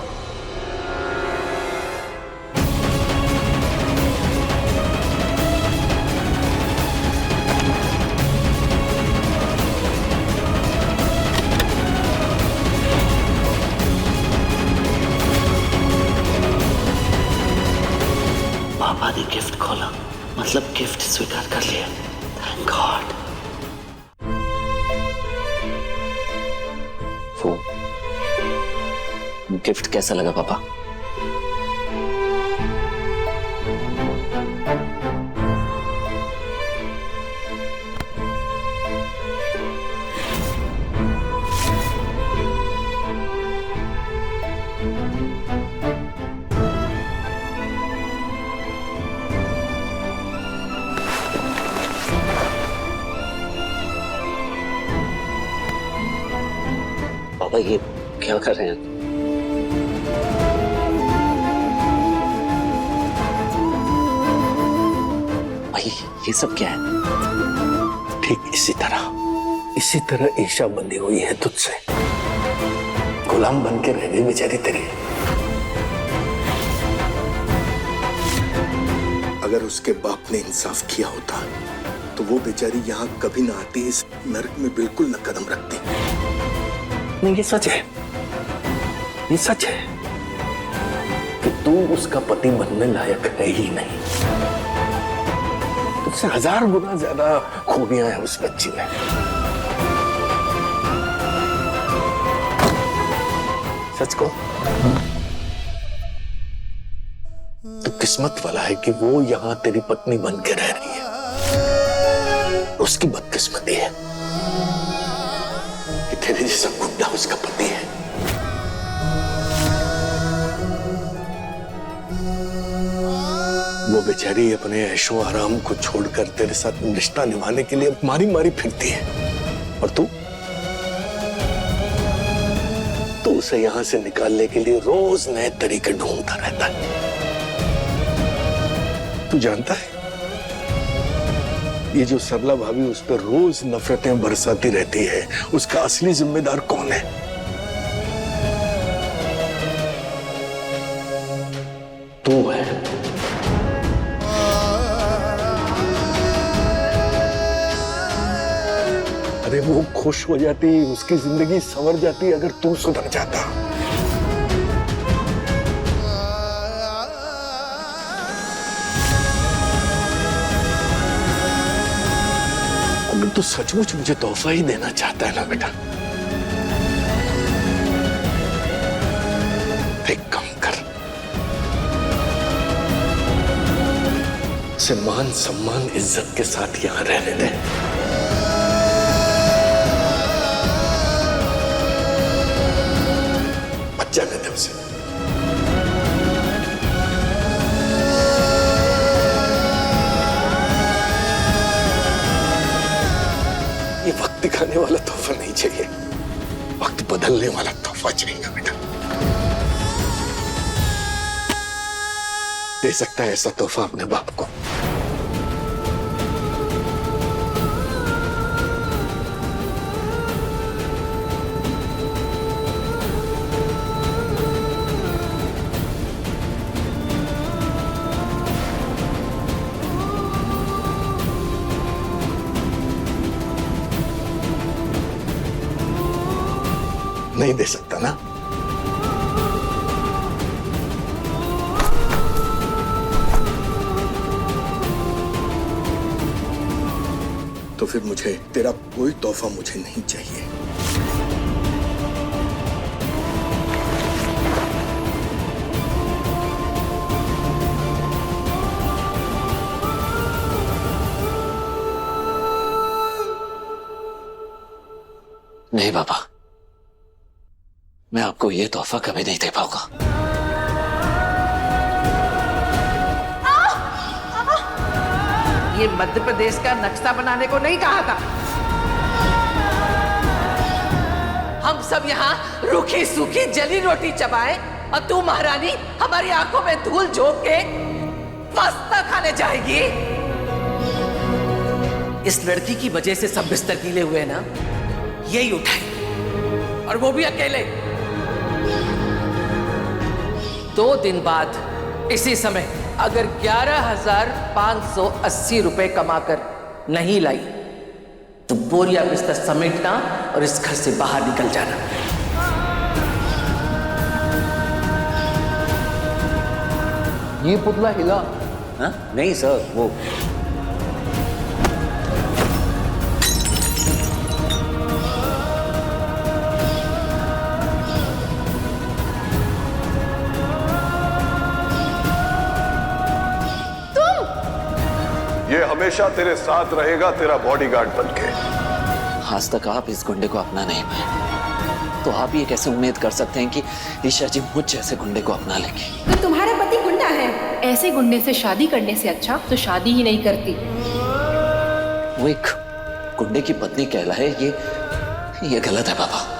पापा ने गिफ्ट खोला, मतलब गिफ्ट स्वीकार कर लिया। Thank God. वो गिफ्ट कैसा लगा पापा? पापा ये क्या कर रहे हैं? भाई ये सब क्या है? ठीक इसी तरह ईशा बंधी हुई है तुझसे, गुलाम बन के रह गई बेचारी तेरी। अगर उसके बाप ने इंसाफ किया होता तो वो बेचारी यहाँ कभी ना आती, इस नर्क में बिल्कुल न कदम रखती। नहीं, ये सच है, ये सच है कि तू उसका पति बनने लायक है ही नहीं। तुझसे 1000 गुना ज्यादा खूबियां हैं उस बच्ची में। सच को तो किस्मत वाला है कि वो यहां तेरी पत्नी बन के रह रही है। उसकी बदकिस्मती है कि तेरे जैसा गुंडा उसका पति है। बेचारी अपने ऐशो आराम को छोड़कर तेरे साथ रिश्ता निभाने के लिए मारी मारी फिरती है, और तू उसे यहां से निकालने के लिए रोज नए तरीके ढूंढता रहता है। तू जानता है ये जो सरला भाभी उस पर रोज नफरतें बरसाती रहती है, उसका असली जिम्मेदार कौन है? तू है। अरे वो खुश हो जाती, उसकी जिंदगी संवर जाती अगर तू सुधर जाता। अगर तू सचमुच मुझे तोहफा ही देना चाहता है ना बेटा, एक काम कर, उसे मान सम्मान इज्जत के साथ यहां रहने दे। जाने दे उसे। ये वक्त दिखाने वाला तोहफा नहीं चाहिए, वक्त बदलने वाला तोहफा चाहिए बेटा। दे सकता है ऐसा तोहफा अपने बाप को। नहीं दे सकता ना? तो फिर मुझे तेरा कोई तोहफा मुझे नहीं चाहिए। नहीं बाबा, मैं आपको ये तोहफा कभी नहीं दे पाऊंगा। ये मध्य प्रदेश का नक्शा बनाने को नहीं कहा था। हम सब यहाँ रूखी सूखी जली रोटी चबाएं और तू महारानी हमारी आंखों में धूल झोंक के पास्ता खाने जाएगी। इस लड़की की वजह से सब बिस्तर गीले हुए ना, यही उठाई, और वो भी अकेले। 2 दिन बाद इसी समय अगर 11,580 रुपए कमाकर नहीं लाई तो बोरिया बिस्तर समेटना और इस घर से बाहर निकल जाना। ये पुतला हिला? हाँ? नहीं सर, वो ये हमेशा तेरे साथ रहेगा, तेरा बॉडीगार्ड बनके। आज तक आप इस गुंडे को अपना नहीं पाए, तो आप ये कैसे उम्मीद कर सकते हैं कि ईशा जी मुझ जैसे गुंडे को अपना लेंगी? तो तुम्हारा पति गुंडा है। ऐसे गुंडे से शादी करने से अच्छा तो शादी ही नहीं करती। वो एक गुंडे की पत्नी कहलाए, ये गलत है बाबा।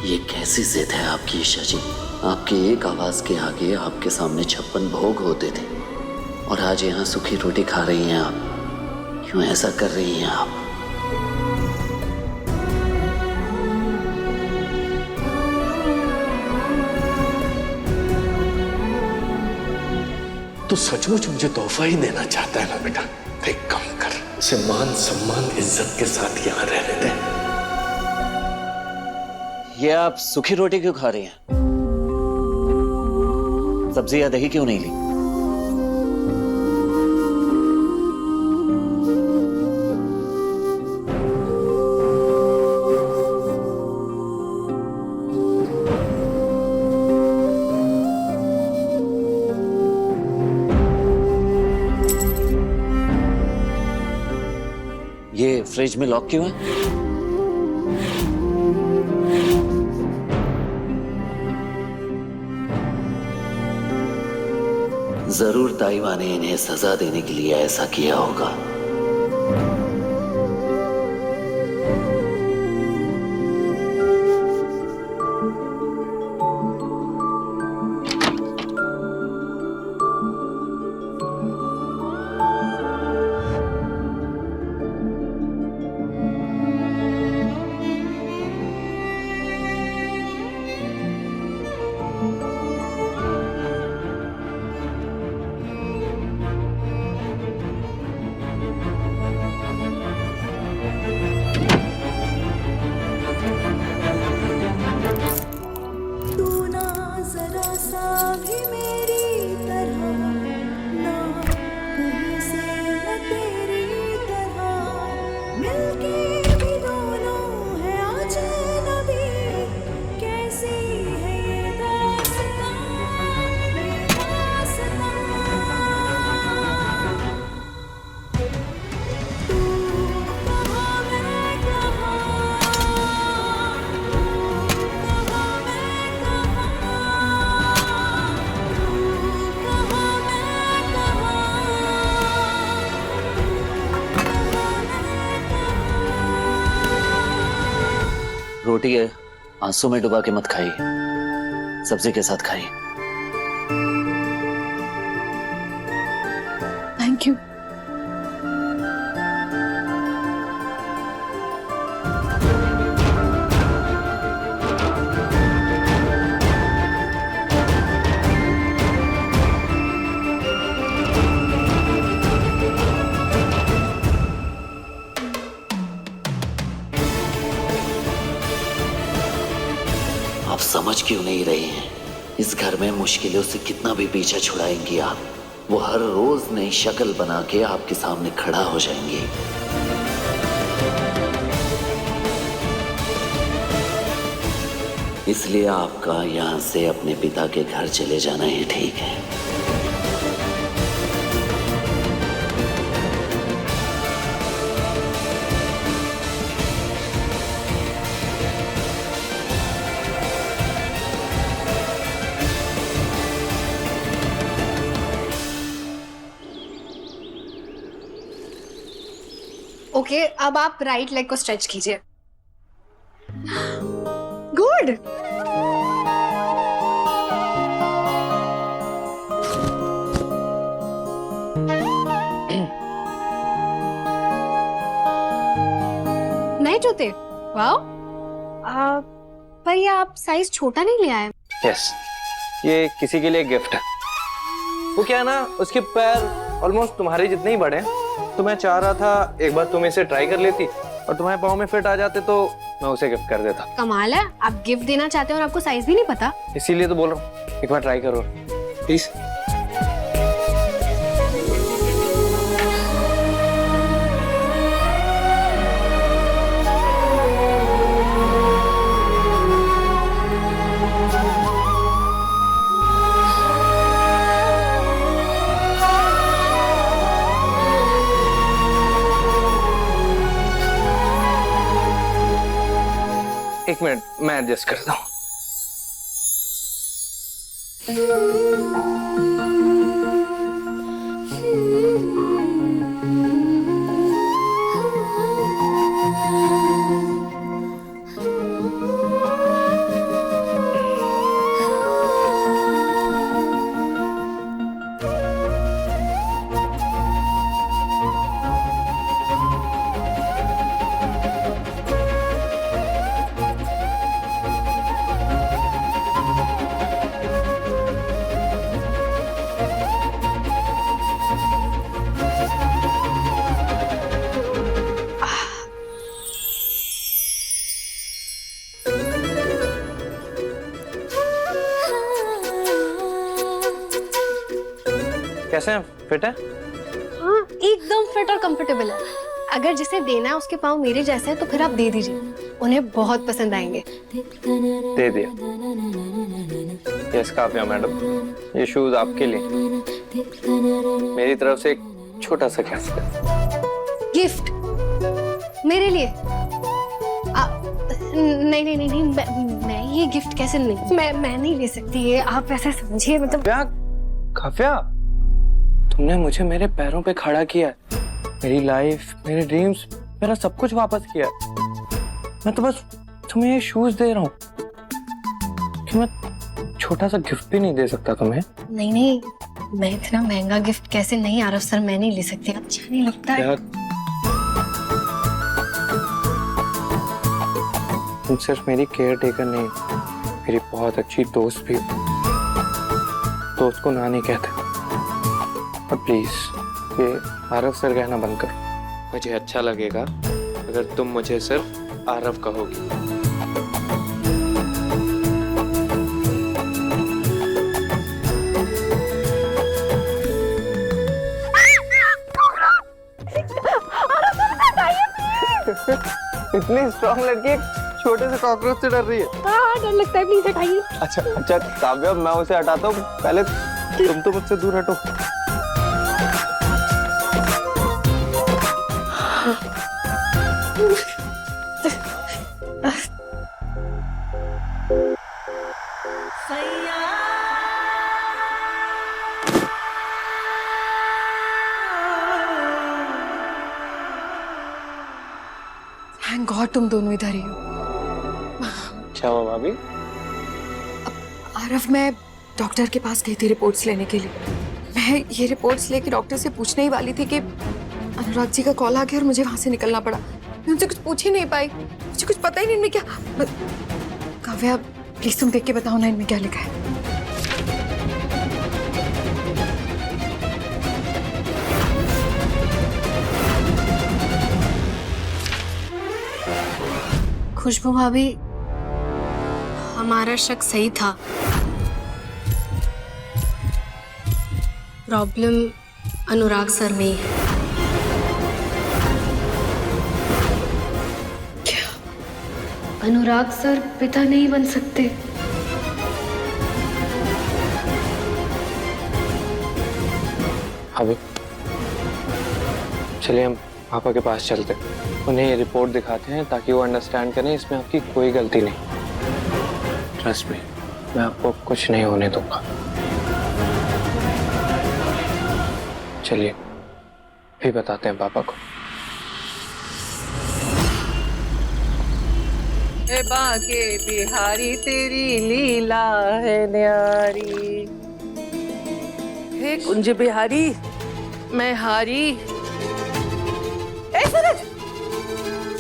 ये कैसी जिद है आपकी ईशा जी? आपकी एक आवाज के आगे आपके सामने 56 भोग होते थे, और आज यहाँ सूखी रोटी खा रही हैं आप। क्यों ऐसा कर रही हैं आप? तू सचमुच मुझे तोहफा ही देना चाहता है ना बेटा? एक काम कर, उसे मान सम्मान इज्जत के साथ यहाँ रहने दे। ये आप सूखी रोटी क्यों खा रही हैं? सब्जी या दही क्यों नहीं ली? ये फ्रिज में लॉक क्यों है? जरूर ताइवा ने इन्हें सजा देने के लिए ऐसा किया होगा। तू ना जरा सा भी मेरी तरह, ना कहीं से न तेरी तरह, मिलके भी दोनों है अजनबी, कैसी है ये दास्तां, ये दास्तां। तू कहाँ मैं कहाँ, रोटी है, आंसू में डुबा के मत खाइए, सब्जी के साथ खाइए। Thank you. आप समझ क्यों नहीं रहे हैं? इस घर में मुश्किलों से कितना भी पीछा छुड़ाएंगी आप, वो हर रोज नई शक्ल बना के आपके सामने खड़ा हो जाएंगी। इसलिए आपका यहाँ से अपने पिता के घर चले जाना ही ठीक है। ओके, अब आप राइट लेग को स्ट्रेच कीजिए। गुड। नए जूते, वाओ। पर ये आप साइज छोटा नहीं ले आए। यस, ये किसी के लिए गिफ्ट है। वो क्या है ना, उसके पैर ऑलमोस्ट तुम्हारे जितने ही बड़े हैं, तो मैं चाह रहा था एक बार तुम इसे ट्राई कर लेती और तुम्हारे पाँव में फिट आ जाते तो मैं उसे गिफ्ट कर देता। कमाल है, आप गिफ्ट देना चाहते हो और आपको साइज भी नहीं पता। इसीलिए तो बोल रहा हूँ, एक बार ट्राई करो प्लीज। एक मिनट, मैं एडजस्ट करता हूँ। कैसे हैं, फिट है? हाँ, एकदम फिट और कंफर्टेबल है। अगर जिसे देना है उसके पाँव मेरे जैसे हैं तो फिर आप दे दीजिए, उन्हें बहुत पसंद आएंगे। दे दिया। यस काफिया मैडम, ये शूज आपके लिए मेरी तरफ से एक छोटा सा गिफ्ट। गिफ्ट? मेरे लिए नहीं नहीं नहीं नहीं मैं ये गिफ्ट कैसे नहीं मैं नहीं ले सकती ये, आप ऐसा समझिए मतलब। क्या काव्या, तुमने मुझे मेरे पैरों पे खड़ा किया, मेरी लाइफ, मेरे ड्रीम्स, मेरा सब कुछ वापस किया। मैं तो बस तुम्हें ये शूज दे रहा हूँ कि मैं छोटा सा गिफ्ट भी नहीं दे सकता तुम्हें? नहीं नहीं, मैं इतना महंगा गिफ्ट कैसे नहीं आरव सर, मैं नहीं ले सकती, अच्छा नहीं लगता है। तुम सिर्फ मेरी केयर टेकर नहीं, मेरी बहुत अच्छी दोस्त भी हो। दोस्त को ना नहीं कहते। और प्लीज ये आरव सर कहना बंद करो। मुझे अच्छा लगेगा अगर तुम मुझे सिर्फ आरव कहोगी। इतनी स्ट्रॉन्ग लड़की एक छोटे से कॉकरोच से डर रही है। हाँ डर लगता है, प्लीज हटाइए। अच्छा काव्या, मैं उसे हटाता हूँ, पहले तुम तो मुझसे दूर हटो। थैंक गॉड तुम दोनों इधर ही हो। क्या हुआ भाभी? आरव, मैं डॉक्टर के पास गई थी रिपोर्ट्स लेने के लिए। मैं ये रिपोर्ट्स लेके डॉक्टर से पूछने ही वाली थी कि अनुराग जी का कॉल आ गया और मुझे वहां से निकलना पड़ा। मैं उनसे कुछ पूछ ही नहीं पाई, मुझे कुछ पता ही नहीं इनमें क्या। काव्या प्लीज तुम देख के बताओ ना इनमें क्या लिखा है। खुशबू भाभी, हमारा शक सही था। प्रॉब्लम अनुराग सर में ही है। क्या अनुराग सर पिता नहीं बन सकते? अभी चलिए हम पापा के पास चलते हैं, उन्हें ये रिपोर्ट दिखाते हैं ताकि वो अंडरस्टैंड करें इसमें आपकी कोई गलती नहीं। ट्रस्ट मी, मैं आपको कुछ नहीं होने दूंगा। चलिए भी बताते हैं पापा को। ए बाके बिहारी तेरी लीला है न्यारी, हे कुंज बिहारी मैं हारी। ए सूरज,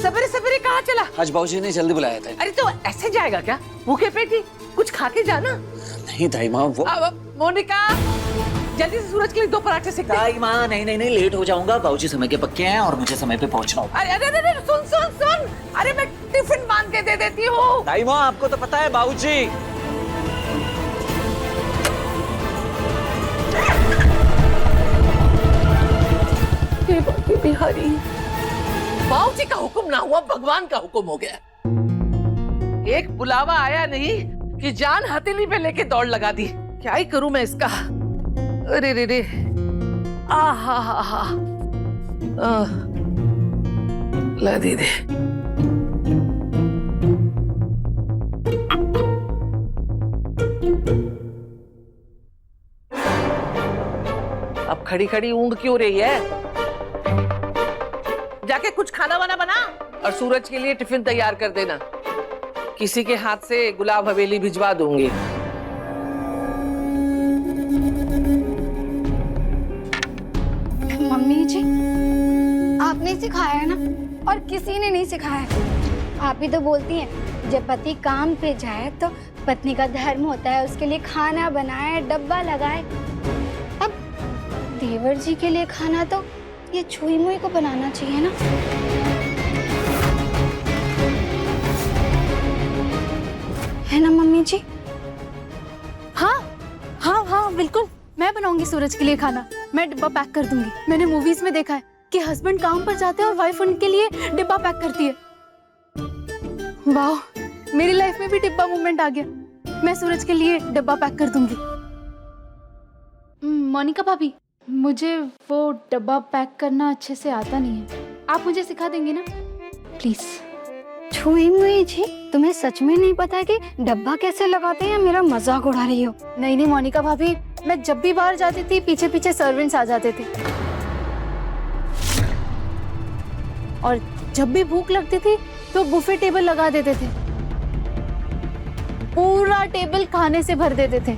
सवेरे सवेरे कहाँ चला? आज बाबूजी ने जल्दी बुलाया था। अरे तो ऐसे जाएगा क्या भूखे पेटी? कुछ खा के जाना। नहीं दाई माँ, वो मोनिका जल्दी से सूरज के लिए 2 पराठे सेक दे। दाई माँ नहीं लेट हो जाऊंगा। बाबूजी समय के पक्के हैं और मुझे समय पे पहुंचना होगा। अरे सुन, अरे मैं टिफिन बांध के दे देती हूँ। दाई माँ आपको तो पता है बाबूजी। बिहारी, बाबूजी का हुक्म ना हुआ, भगवान का हुक्म हो गया। एक बुलावा आया नहीं कि जान हथेली पे लेके दौड़ लगा दी। क्या ही करूं मैं इसका। अरे रे रे, हा ला दे दे। अब खड़ी खड़ी ऊँघ क्यों रही है? जाके कुछ खाना वाना बना और सूरज के लिए टिफिन तैयार कर देना। किसी के हाथ से गुलाब हवेली भिजवा दूंगी। मम्मी जी, आपने सिखाया है ना, और किसी ने नहीं सिखाया है। आप ही तो बोलती हैं जब पति काम पे जाए तो पत्नी का धर्म होता है उसके लिए खाना बनाए, डब्बा लगाए। अब देवर जी के लिए खाना तो ये छुई मुई को बनाना चाहिए ना। है ना मम्मी जी? हाँ बिल्कुल, मैं बनाऊंगी सूरज के लिए खाना। मैं डिब्बा पैक कर दूंगी। मैंने मूवीज में देखा है कि हस्बैंड काम पर जाते हैं और वाइफ उनके लिए डिब्बा पैक करती है। वाह, मेरी लाइफ में भी डिब्बा मूवमेंट आ गया। मैं सूरज के लिए डिब्बा पैक कर दूंगी। मोनिका भाभी, मुझे वो डब्बा पैक करना अच्छे से आता नहीं है। आप मुझे सिखा देंगे ना? प्लीज। छुई मुई जी, तुम्हें सच में नहीं पता कि डब्बा कैसे लगाते हैं या मेरा मजाक उड़ा रही हो? नहीं नहीं मोनिका भाभी, मैं जब भी बाहर जाती थी पीछे पीछे सर्वेंट्स आ जाते थे, और जब भी भूख लगती थी तो बुफे टेबल लगा देते थे, पूरा टेबल खाने से भर देते थे।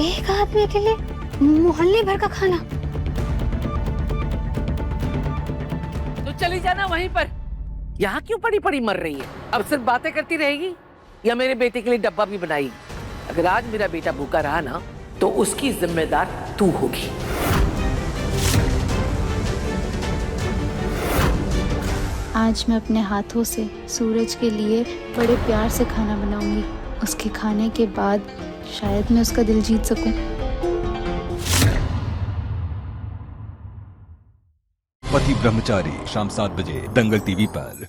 एक आदमी के लिए मोहल्ले भर का खाना? तो चली जाना वहीं पर, यहाँ क्यों पड़ी पड़ी मर रही है? अब सिर्फ बातें करती रहेगी या मेरे बेटे के लिए डब्बा भी बनाएगी? अगर आज मेरा बेटा भूखा रहा ना तो उसकी जिम्मेदार तू होगी। आज मैं अपने हाथों से सूरज के लिए बड़े प्यार से खाना बनाऊंगी। उसके खाने के बाद शायद मैं उसका दिल जीत सकूं। पति ब्रह्मचारी शाम 7 बजे दंगल टीवी पर।